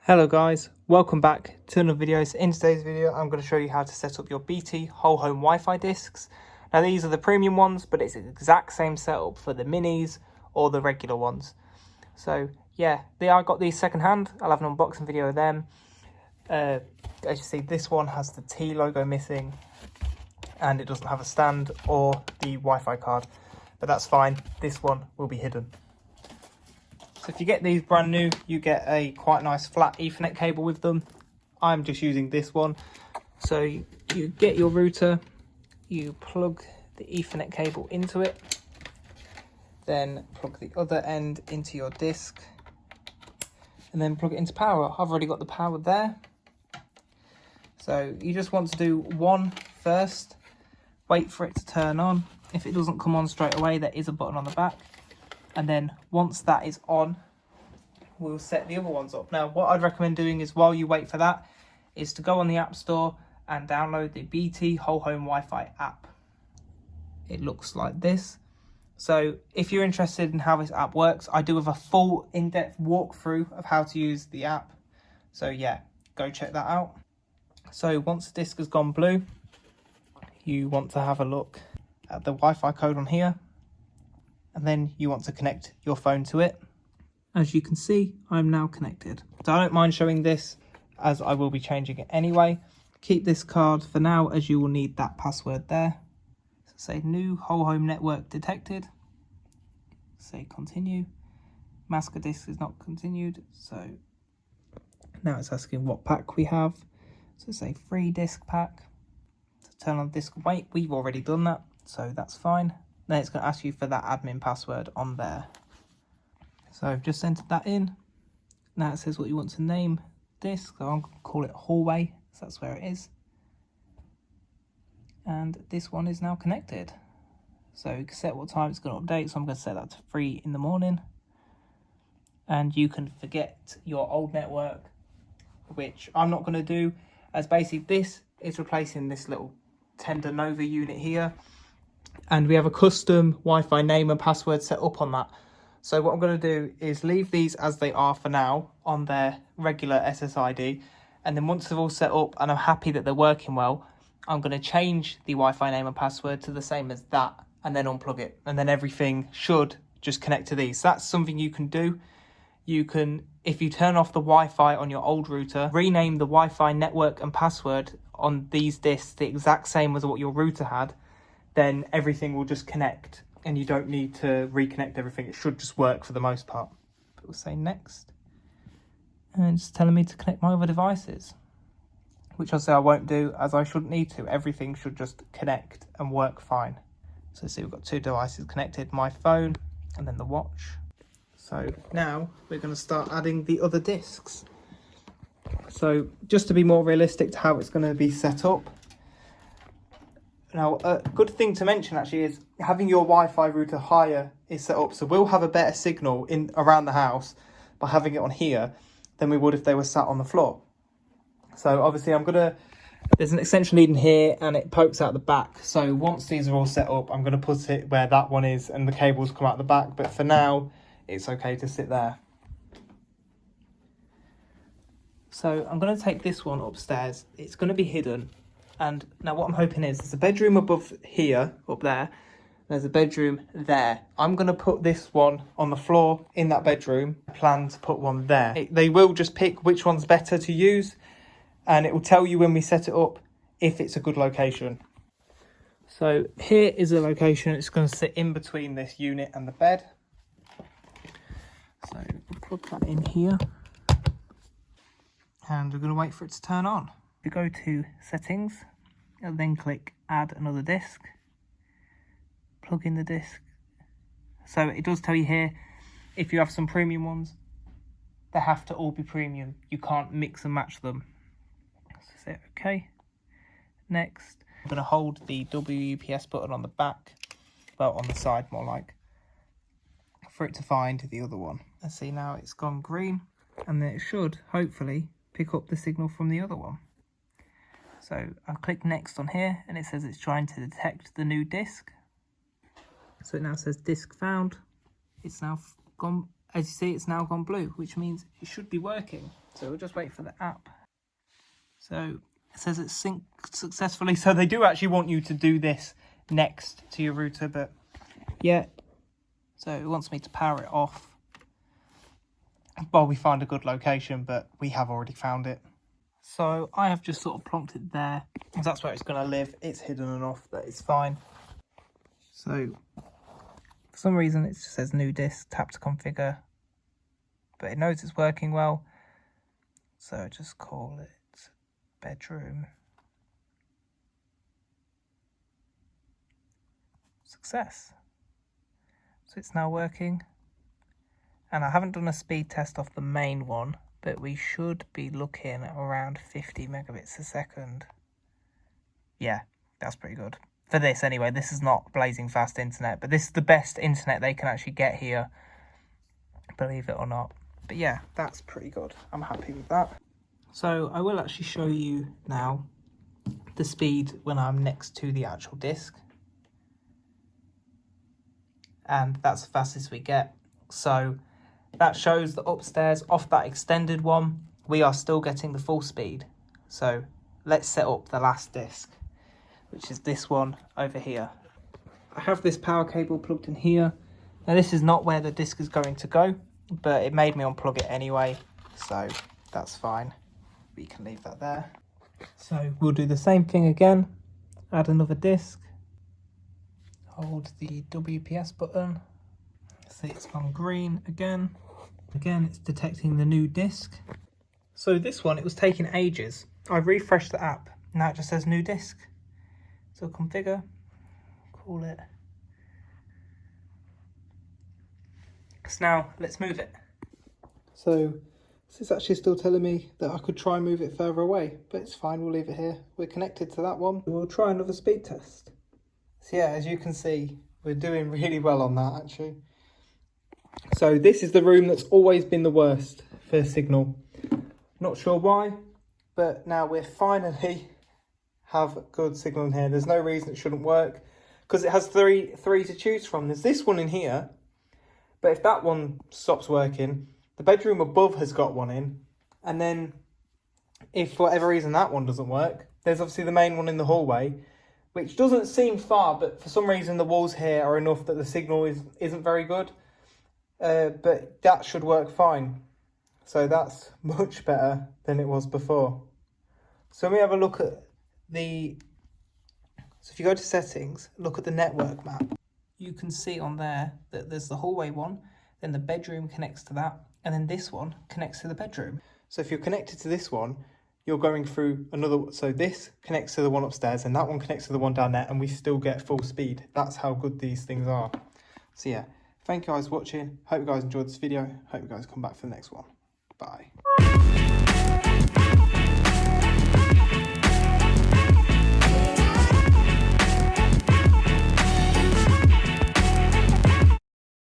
Hello guys, welcome back to another video. So in today's video I'm going to show you how to set up your BT whole home Wi-Fi discs. Now these are the premium ones, but it's the exact same setup for the minis or the regular ones. So yeah, I got these second hand. I'll have an unboxing video of them. As you see, this one has the T logo missing and it doesn't have a stand or the Wi-Fi card, but that's fine, this one will be hidden. So if you get these brand new, you get a quite nice flat Ethernet cable with them. I'm just using this one. So you get your router, you plug the Ethernet cable into it, then plug the other end into your disc, and then plug it into power. I've already got the power there. So you just want to do one first, wait for it to turn on. If it doesn't come on straight away, there is a button on the back. And then once that is on, we'll set the other ones up. Now, what I'd recommend doing is while you wait for that, is to go on the App Store and download the BT Whole Home Wi-Fi app. It looks like this. So if you're interested in how this app works, I do have a full in-depth walkthrough of how to use the app. So yeah, go check that out. So once the disc has gone blue, you want to have a look at the Wi-Fi code on here. And then you want to connect your phone to it. As you can see, I'm now connected. So I don't mind showing this as I will be changing it anyway. Keep this card for now as you will need that password there. So say new whole home network detected. Say continue. Master disk is not continued. So now it's asking what pack we have. So say free disk pack. To turn on disk and wait, we've already done that. So that's fine. Then it's going to ask you for that admin password on there. So I've just entered that in. Now it says what you want to name this. So I'm going to call it hallway. So that's where it is. And this one is now connected. So you can set what time it's going to update. So I'm going to set that to 3 in the morning. And you can forget your old network, which I'm not going to do, as basically this is replacing this little Tender Nova unit here. And we have a custom Wi-Fi name and password set up on that. So what I'm going to do is leave these as they are for now on their regular SSID. And then once they're all set up and I'm happy that they're working well, I'm going to change the Wi-Fi name and password to the same as that and then unplug it. And then everything should just connect to these. So that's something you can do. You can, if you turn off the Wi-Fi on your old router, rename the Wi-Fi network and password on these discs the exact same as what your router had, then everything will just connect and you don't need to reconnect everything. It should just work for the most part. But we'll say next. And it's telling me to connect my other devices, which I'll say I won't do as I shouldn't need to. Everything should just connect and work fine. So see, we've got 2 devices connected, my phone and then the watch. So now we're going to start adding the other discs. So just to be more realistic to how it's going to be set up. Now, a good thing to mention actually is having your Wi-Fi router higher is set up. So we'll have a better signal in around the house by having it on here than we would if they were sat on the floor. So obviously there's an extension lead in here and it pokes out the back. So once these are all set up, I'm going to put it where that one is and the cables come out the back. But for now, it's okay to sit there. So I'm going to take this one upstairs. It's going to be hidden. And now what I'm hoping is there's a bedroom above here, up there. There's a bedroom there. I'm going to put this one on the floor in that bedroom. I plan to put one there. They will just pick which one's better to use. And it will tell you when we set it up if it's a good location. So here is a location. It's going to sit in between this unit and the bed. So we'll plug that in here. And we're going to wait for it to turn on. You go to settings and then click add another disk, plug in the disk. So it does tell you here, if you have some premium ones, they have to all be premium. You can't mix and match them. So say okay. Next, I'm going to hold the WUPS button on the back, well on the side more like, for it to find the other one. And see now it's gone green and then it should hopefully pick up the signal from the other one. So I'll click next on here and it says it's trying to detect the new disk. So it now says disk found. It's now gone as you see, it's now gone blue, which means it should be working. So we'll just wait for the app. So it says it's synced successfully. So they do actually want you to do this next to your router, but yeah. So it wants me to power it off while we find a good location, but we have already found it. So I have just sort of plonked it there, because that's where it's going to live. It's hidden enough that it's fine. So for some reason it just says new disk, tap to configure, but it knows it's working well. So just call it bedroom. Success. So it's now working. And I haven't done a speed test off the main one, but we should be looking at around 50 megabits a second. Yeah, that's pretty good. For this anyway, this is not blazing fast internet, but this is the best internet they can actually get here, believe it or not. But yeah, that's pretty good. I'm happy with that. So I will actually show you now the speed when I'm next to the actual disk. And that's the fastest we get. So that shows that upstairs off that extended one, we are still getting the full speed. So let's set up the last disk, which is this one over here. I have this power cable plugged in here. Now this is not where the disk is going to go, but it made me unplug it anyway, so that's fine. We can leave that there. So we'll do the same thing again. Add another disk. Hold the WPS button. See, it's gone green again. Again, it's detecting the new disk. So this one, it was taking ages. I refreshed the app. Now it just says new disk. So configure, call it. So now let's move it. So this is actually still telling me that I could try and move it further away, but it's fine, we'll leave it here. We're connected to that one. We'll try another speed test. So yeah, as you can see, we're doing really well on that actually. So this is the room that's always been the worst for signal. Not sure why, but now we're finally have good signal in here. There's no reason it shouldn't work, because it has three to choose from. There's this one in here, but if that one stops working, the bedroom above has got one in, and then if for whatever reason that one doesn't work, there's obviously the main one in the hallway, which doesn't seem far, but for some reason the walls here are enough that the signal isn't very good. But that should work fine. So that's much better than it was before. So we have a look at so if you go to settings, look at the network map. You can see on there that there's the hallway one, then the bedroom connects to that, and then this one connects to the bedroom. So if you're connected to this one, you're going through another, so this connects to the one upstairs and that one connects to the one down there, and we still get full speed. That's how good these things are. So yeah, thank you guys for watching. Hope you guys enjoyed this video. Hope you guys come back for the next one. Bye.